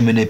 MNA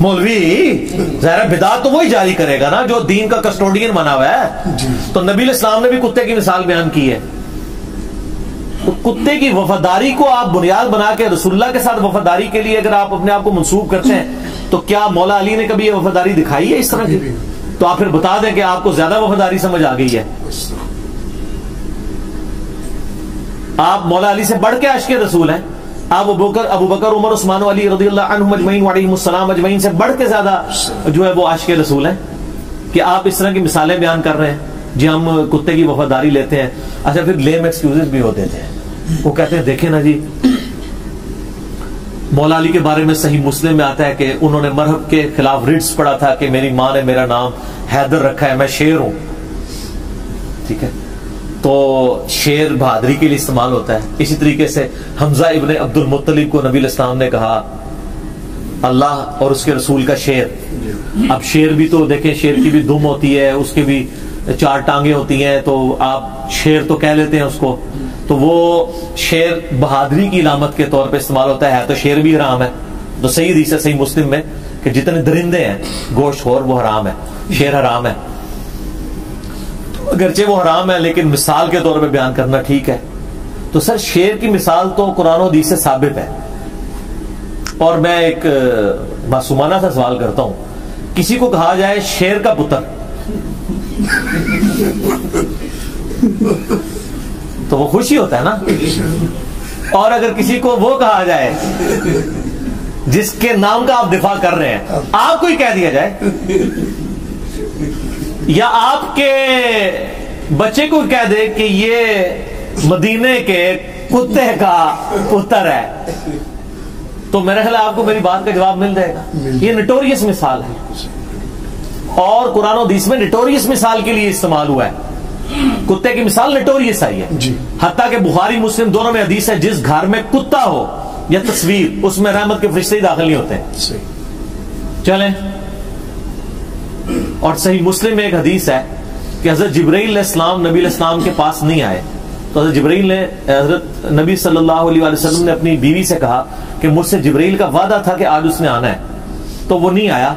مولوی ظاہر بدعت تو وہی جاری کرے گا نا جو دین کا کسٹوڈین بنا ہوا ہے. تو نبی علیہ السلام نے بھی کتے کی مثال بیان کی ہے. تو کتے کی وفاداری کو آپ بنیاد بنا کے رسول اللہ کے ساتھ وفاداری کے لیے اگر آپ اپنے آپ کو منسوب کرتے ہیں تو کیا مولا علی نے کبھی یہ وفاداری دکھائی ہے اس طرح کی؟ تو آپ پھر بتا دیں کہ آپ کو زیادہ وفاداری سمجھ آ گئی ہے. آپ مولا علی سے بڑھ کے عاشق رسول ہیں. آپ ابو بکر عمر عثمان علی رضی اللہ عنہم اجمعین وعلیہم السلام اجمعین سے بڑھ کے زیادہ جو ہے وہ عاشق رسول ہیں کہ آپ اس طرح کی مثالیں بیان کر رہے ہیں. جی ہم کتے کی وفاداری لیتے ہیں. اچھا پھر لیم ایکسکیوزز بھی ہوتے تھے. وہ کہتے ہیں دیکھیں نا جی مولا علی کے بارے میں صحیح مسلم میں آتا ہے کہ انہوں نے مرہب کے خلاف ریٹس پڑھا تھا کہ میری ماں نے میرا نام حیدر رکھا ہے, میں شیر ہوں. ٹھیک ہے, تو شیر بہادری کے لیے استعمال ہوتا ہے. اسی طریقے سے حمزہ ابن عبد المطلب کو نبی علیہ السلام نے کہا اللہ اور اس کے رسول کا شیر. اب شیر بھی تو دیکھیں شیر کی بھی دم ہوتی ہے, اس کی بھی 4 ٹانگیں ہوتی ہیں, تو آپ شیر تو کہہ لیتے ہیں اس کو. تو وہ شیر بہادری کی علامت کے طور پہ استعمال ہوتا ہے تو شیر بھی حرام ہے. تو صحیح حدیث ہے صحیح مسلم میں کہ جتنے درندے ہیں گوشت خور وہ حرام ہے, شیر حرام ہے. اگرچہ وہ حرام ہے لیکن مثال کے طور پہ بیان کرنا ٹھیک ہے. تو سر شیر کی مثال تو قرآن و حدیث سے ثابت ہے. اور میں ایک معصومانہ سا سوال کرتا ہوں, کسی کو کہا جائے شیر کا پتر تو وہ خوشی ہوتا ہے نا, اور اگر کسی کو وہ کہا جائے جس کے نام کا آپ دفاع کر رہے ہیں, آپ کو ہی کہہ دیا جائے یا آپ کے بچے کو کہہ دے کہ یہ مدینے کے کتے کا پتر ہے, تو میرا خیال آپ کو میری بات کا جواب مل جائے گا. یہ نٹوریس مثال ہے اور قرآن و حدیث میں نٹوریس مثال کے لیے استعمال ہوا ہے. کتے کی مثال نٹوریس آئی ہے. حتیٰ کہ بخاری مسلم دونوں میں حدیث ہے جس گھر میں کتا ہو یا تصویر اس میں رحمت کے فرشتے ہی داخل نہیں ہوتے. چلیں, اور صحیح مسلم میں ایک حدیث ہے کہ حضرت جبرائیل علیہ السلام نبی علیہ السلام کے پاس نہیں آئے. تو حضرت جبرائیل نے حضرت نبی صلی اللہ علیہ وسلم نے اپنی بیوی سے کہا کہ مجھ سے جبرائیل کا وعدہ تھا کہ آج اس نے آنا ہے, تو وہ نہیں آیا.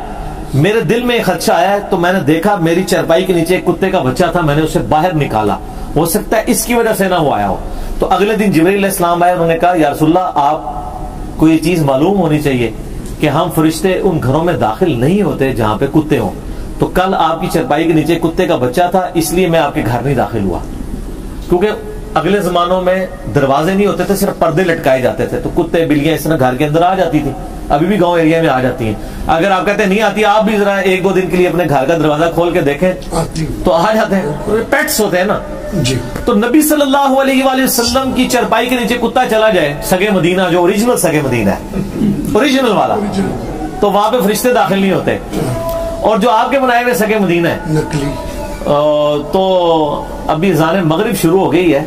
میرے دل میں ایک خدشہ آیا تو میں نے دیکھا میری چارپائی کے نیچے ایک کتے کا بچہ تھا, میں نے اسے باہر نکالا, ہو سکتا ہے اس کی وجہ سے نہ وہ آیا ہو. تو اگلے دن جبرائیل علیہ السلام آئے, انہوں نے کہا یا رسول اللہ آپ کو یہ چیز معلوم ہونی چاہیے کہ ہم فرشتے ان گھروں میں داخل نہیں ہوتے جہاں پہ کتے ہوں. تو کل آپ کی چارپائی کے نیچے کتے کا بچہ تھا اس لیے میں آپ کے گھر نہیں داخل ہوا. کیونکہ اگلے زمانوں میں دروازے نہیں ہوتے تھے, صرف پردے لٹکائے جاتے تھے, تو کتے بلیاں اس طرح گھر کے اندر آ جاتی تھی. ابھی بھی گاؤں ایریا میں آ جاتی ہیں. اگر آپ کہتے ہیں نہیں آتی, آپ بھی ذرا 1-2 دن کے لیے اپنے گھر کا دروازہ کھول کے دیکھیں تو آ جاتے ہیں. پیٹس ہوتے ہیں نا. تو نبی صلی اللہ علیہ وآلہ وسلم کی چرپائی کے نیچے کتا چلا جائے, سگے مدینہ جو اوریجنل سگے مدینہ ہے, اوریجنل والا, تو وہاں پہ فرشتے داخل نہیں ہوتے. اور جو آپ کے بنائے ہوئے سگے مدینہ ہے نقلی, تو ابھی اذان مغرب شروع ہو گئی ہے.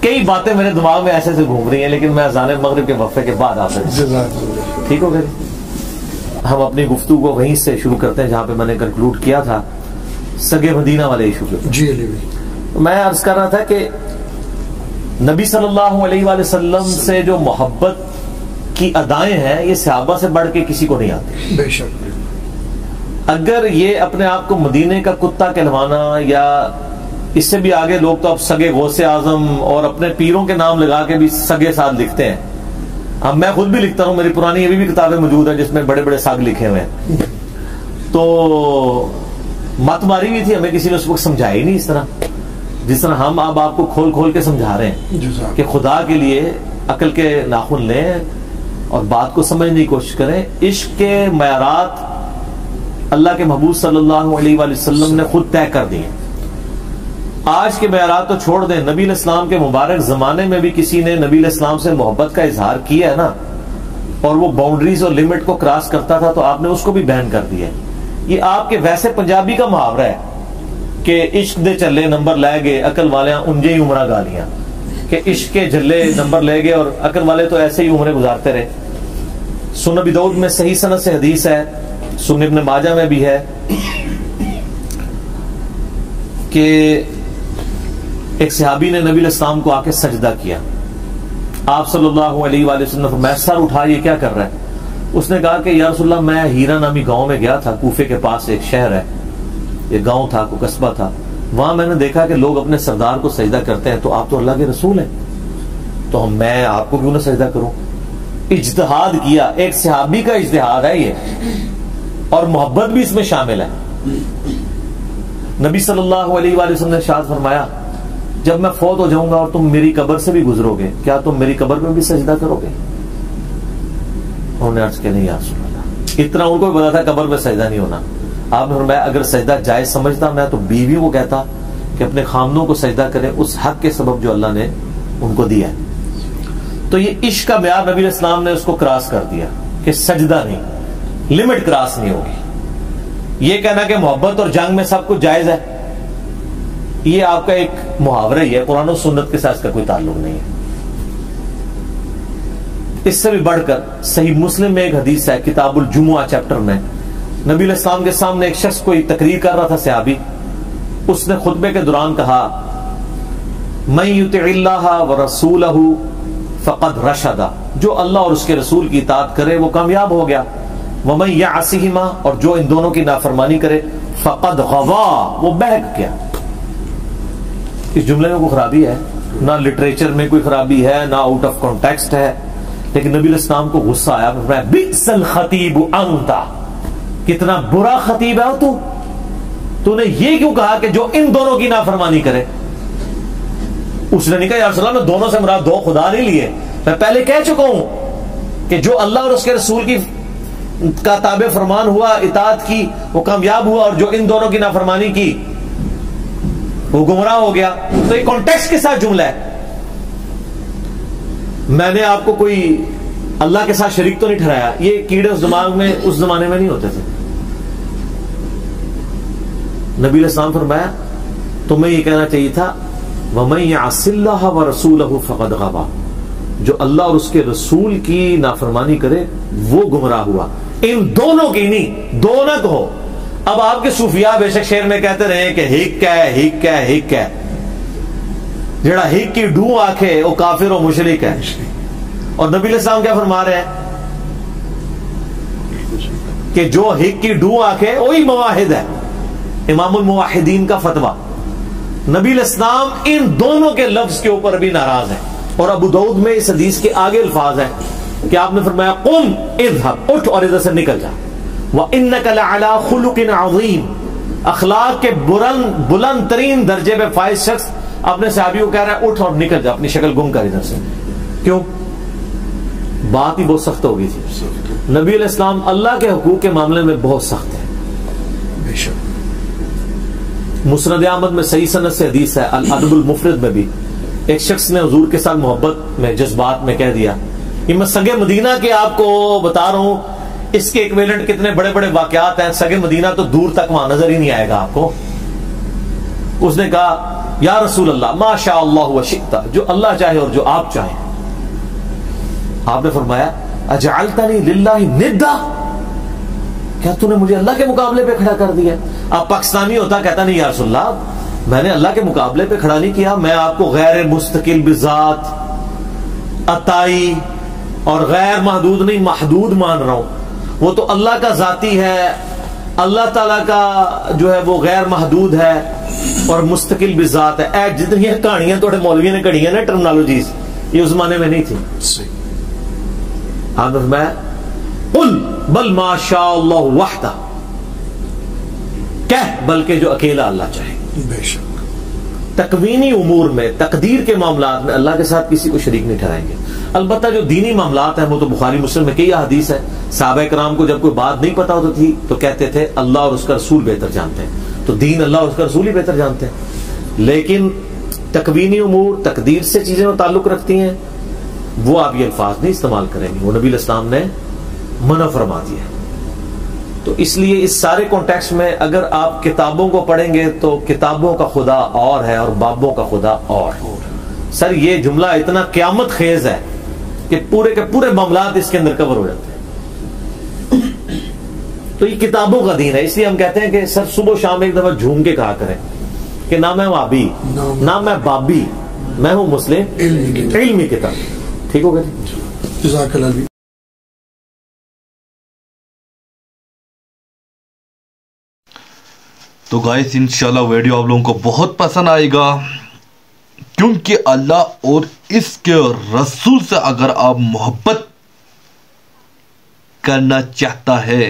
کئی باتیں میرے دماغ میں ایسے سے گھوم رہی ہیں, لیکن میں اذان مغرب کے وقفے کے بعد آپ سے ٹھیک ہو گیا. ہم اپنی گفتگو کو وہیں سے شروع کرتے ہیں جہاں پہ میں نے کنکلوڈ کیا تھا, سگے مدینہ والے ایشو پہ. جی میں عرض کر رہا تھا کہ نبی صلی اللہ علیہ وآلہ وسلم سے جو محبت کی ادائیں ہیں یہ صحابہ سے بڑھ کے کسی کو نہیں آتی. بے شک. اگر یہ اپنے آپ کو مدینے کا کتا کہلوانا, یا اس سے بھی آگے لوگ تو اب سگے غوث اعظم اور اپنے پیروں کے نام لگا کے بھی سگے ساتھ لکھتے ہیں. اب میں خود بھی لکھتا ہوں, میری پرانی ابھی بھی کتابیں موجود ہیں جس میں بڑے بڑے ساگ لکھے ہوئے ہیں. تو مت ماری ہوئی تھی, ہمیں کسی نے اس وقت سمجھایا ہی نہیں اس طرح جس طرح ہم اب آپ کو کھول کھول کے سمجھا رہے ہیں کہ خدا کے لیے عقل کے ناخن لیں اور بات کو سمجھنے کی کوشش کریں. عشق کے معیارات اللہ کے محبوب صلی اللہ علیہ وآلہ وسلم نے خود طے کر دیے. آج کے معیارات تو چھوڑ دیں, نبی علیہ السلام کے مبارک زمانے میں بھی کسی نے نبی علیہ السلام سے محبت کا اظہار کیا ہے نا, اور وہ باؤنڈریز اور لمٹ کو کراس کرتا تھا تو آپ نے اس کو بھی بین کر دیا. یہ آپ کے ویسے پنجابی کا محاورہ ہے کہ عشق دے چلے نمبر لے گئے عقل والے انجے ہی عمرہ گالیاں, کہ عشق کے جھلے نمبر لے گئے اور عقل والے تو ایسے ہی عمرے گزارتے رہے. سنن ابی داؤد میں صحیح سند سے حدیث ہے, سنن ابن ماجہ میں بھی ہے کہ ایک صحابی نے نبی علیہ السلام کو آ کے سجدہ کیا. آپ صلی اللہ علیہ وآلہ وسلم نے فرمایا سر اٹھا, یہ کیا کر رہا ہے؟ اس نے کہا کہ یا رسول اللہ میں ہیرا نامی گاؤں میں گیا تھا، کوفے کے پاس ایک شہر ہے، ایک گاؤں تھا، کوئی قصبہ تھا، وہاں میں نے دیکھا کہ لوگ اپنے سردار کو سجدہ کرتے ہیں، تو آپ تو اللہ کے رسول ہیں، تو میں آپ کو کیوں نہ سجدہ کروں؟ اجتہاد کیا، ایک صحابی کا اجتہاد ہے یہ، اور محبت بھی اس میں شامل ہے۔ نبی صلی اللہ علیہ وآلہ وسلم نے ارشاد فرمایا جب میں فوت ہو جاؤں گا اور تم میری قبر سے بھی گزرو گے، کیا تم میری قبر میں بھی سجدہ کرو گے؟ انہوں نے عرض کیا نہیں یا رسول اللہ۔ اتنا ان کو بھی پتا تھا قبر میں سجدہ نہیں ہونا۔ آپ نے فرمایا اگر سجدہ جائز سمجھتا میں تو بیوی کو کہتا کہ اپنے خامدوں کو سجدہ کریں اس حق کے سبب جو اللہ نے ان کو دیا ہے۔ تو یہ عشق کا معیار نبی علیہ السلام نے اس کو کراس کر دیا کہ سجدہ نہیں، لمٹ کراس نہیں ہوگی۔ یہ کہنا کہ محبت اور جنگ میں سب کچھ جائز ہے، یہ آپ کا ایک محاورہ ہی ہے، قرآن و سنت کے ساتھ اس کا کوئی تعلق نہیں ہے۔ اس سے بھی بڑھ کر صحیح مسلم میں ایک حدیث ہے، کتاب الجمعہ چیپٹر میں، نبی علیہ السلام کے سامنے ایک شخص کوئی تقریر کر رہا تھا صحابی، اس نے خطبے کے دوران کہا من یطع اللہ ورسولہ فقد رشد، جو اللہ اور اس کے رسول کی اطاعت کرے وہ کامیاب ہو گیا، ومن یعصہما، اور جو ان دونوں کی نافرمانی کرے فقد غوا، وہ بہک گیا۔ اس جملے میں کوئی خرابی ہے؟ نہ لٹریچر میں کوئی خرابی ہے، نہ آؤٹ آف کانٹیکسٹ ہے، لیکن نبی علیہ السلام کو غصہ آیا، بئس الخطیب انت، کتنا برا خطیب ہے تو نے یہ کیوں کہا کہ جو ان دونوں کی نافرمانی کرے؟ اس نے نہیں کہا یا رسول اللہ میں دونوں سے مراد دو خدا نہیں لیے، میں پہلے کہہ چکا ہوں کہ جو اللہ اور اس کے رسول کی کا تابع فرمان ہوا، اطاعت کی، وہ کامیاب ہوا، اور جو ان دونوں کی نافرمانی کی وہ گمراہ ہو گیا۔ تو یہ کانٹیکسٹ کے ساتھ جملہ ہے، میں نے آپ کو کوئی اللہ کے ساتھ شریک تو نہیں ٹھہرایا۔ یہ کیڑے اس دماغ میں اس زمانے میں نہیں ہوتے تھے۔ نبی علیہ السلام فرمایا تمہیں یہ کہنا چاہیے تھا وَمَن يَعْصِ اللَّهَ وَرَسُولَهُ فَقَدْ غَوَىٰ، جو اللہ اور اس کے رسول کی نافرمانی کرے وہ گمراہ ہوا۔ ان دونوں کی نہیں، دو نہ کہو۔ اب آپ کے صوفیاء بے شک شعر میں کہتے رہے کہ ہک ہے ہک ہے ہک ہے، جڑا ہک کی ڈو آکھے وہ کافر و مشرک ہے۔ اور نبی علیہ السلام کیا فرما رہے ہیں کہ جو ہک کی ڈو آکھے وہی موحد ہے، امام الموحدین کا فتویٰ۔ نبی علیہ السلام ان دونوں کے لفظ کے اوپر بھی ناراض ہیں، اور ابو داؤد میں اس حدیث کے آگے الفاظ ہیں کہ آپ نے فرمایا قم اذهب، اٹھ اور ادھر سے نکل جا، وَإِنَّكَ لَعَلَىٰ خُلُقٍ عَظِيمٍ، اخلاق کے بلند ترین درجے پہ فائز شخص اپنے صحابی کو کہہ رہا ہے اٹھ اور نکل جا، اپنی شکل گم کر ادھر سے۔ کیوں؟ بات ہی بہت سخت ہو گئی تھی۔ نبی علیہ السلام اللہ کے حقوق کے معاملے میں بہت سخت ہے۔ مسند احمد میں صحیح سند سے حدیث ہے، الادب المفرد میں بھی ایک شخص نے حضور کے ساتھ محبت میں جذبات میں کہہ دیا، یہ میں سگے مدینہ کے آپ کو بتا رہا ہوں، اس کے ایکویلنٹ کتنے بڑے بڑے واقعات ہیں، سگے مدینہ تو دور تک وہاں نظر ہی نہیں آئے گا آپ کو۔ اس نے کہا یا رسول اللہ ما شاء اللہ وشئت، جو اللہ چاہے اور جو آپ چاہیں۔ آپ نے فرمایا اجعلتنی للہ ندا، کیا تو نے مجھے اللہ کے مقابلے پہ کھڑا کر دیا؟ آپ پاکستانی ہوتا کہتا نہیں یا رسول اللہ میں نے اللہ کے مقابلے پہ کھڑا نہیں کیا، میں آپ کو غیر مستقل بذات عطائی اور غیر محدود نہیں محدود مان رہا ہوں۔ وہ تو اللہ کا ذاتی ہے، اللہ تعالیٰ کا جو ہے وہ غیر محدود ہے اور مستقل بذات ہے۔ اے جتنی کہانیاں تھوڑے مولوی نے کڑی ہیں نا ٹرمنالوجیز، یہ اس زمانے میں نہیں تھی۔ آپ نے فرمایا قل بل ما شاء اللہ وحدہ، کہہ بلکہ جو اکیلا اللہ چاہے۔ بے شک تکوینی امور میں، تقدیر کے معاملات میں اللہ کے ساتھ کسی کو شریک نہیں ٹھہرائیں گے۔ البتہ جو دینی معاملات ہیں وہ تو بخاری مسلم میں کئی حدیث ہے، صحابہ کرام کو جب کوئی بات نہیں پتا ہوتی تھی تو کہتے تھے اللہ اور اس کا رسول بہتر جانتے ہیں، تو دین اللہ اور اس کا رسول ہی بہتر جانتے ہیں۔ لیکن تکوینی امور، تقدیر سے چیزیں وہ تعلق رکھتی ہیں، وہ آپ یہ الفاظ نہیں استعمال کریں گے، وہ نبی علیہ السلام نے منع فرما دیا۔ تو اس لیے اس سارے کانٹیکسٹ میں اگر آپ کتابوں کو پڑھیں گے تو کتابوں کا خدا اور ہے اور بابوں کا خدا اور۔ سر یہ جملہ اتنا قیامت خیز ہے کہ پورے کے پورے معاملات اس کے اندر کور ہو جاتے ہیں۔ تو یہ کتابوں کا دین ہے، اس لیے ہم کہتے ہیں کہ سر صبح و شام ایک دفعہ جھوم کے کہا کریں کہ نہ میں وابی نہ میں بابی، میں ہوں مسلم علمی کتاب۔ ٹھیک ہو گیا؟ جزاک اللہ۔ تو گائس انشاءاللہ ویڈیو آپ لوگوں کو بہت پسند آئے گا، کیونکہ اللہ اور اس کے رسول سے اگر آپ محبت کرنا چاہتا ہے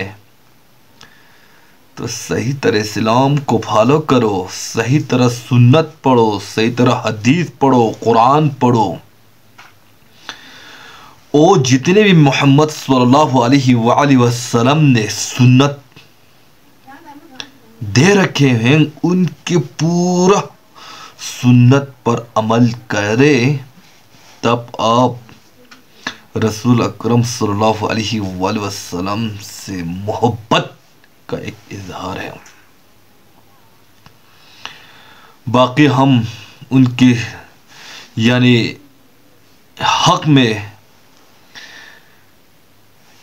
تو صحیح طرح اسلام کو فالو کرو، صحیح طرح سنت پڑھو، صحیح طرح حدیث پڑھو، قرآن پڑھو، اور جتنے بھی محمد صلی اللہ علیہ وآلہ وسلم نے سنت دے رکھے ہیں ان کے پورا سنت پر عمل کرے، تب آپ رسول اکرم صلی اللہ علیہ وآلہ وسلم سے محبت کا ایک اظہار ہے۔ باقی ہم ان کے یعنی حق میں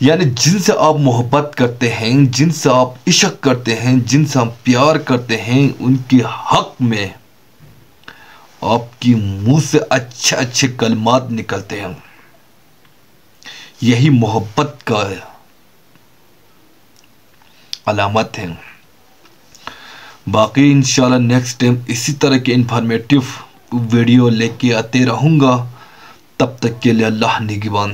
یعنی جن سے آپ محبت کرتے ہیں، جن سے آپ عشق کرتے ہیں، جن سے آپ پیار کرتے ہیں، ان کے حق میں آپ کی منہ سے اچھے اچھے کلمات نکلتے ہیں، یہی محبت کا علامت ہے۔ باقی انشاءاللہ نیکسٹ ٹائم اسی طرح کے انفارمیٹیو ویڈیو لے کے آتے رہوں گا، تب تک کے لیے اللہ نگہبان۔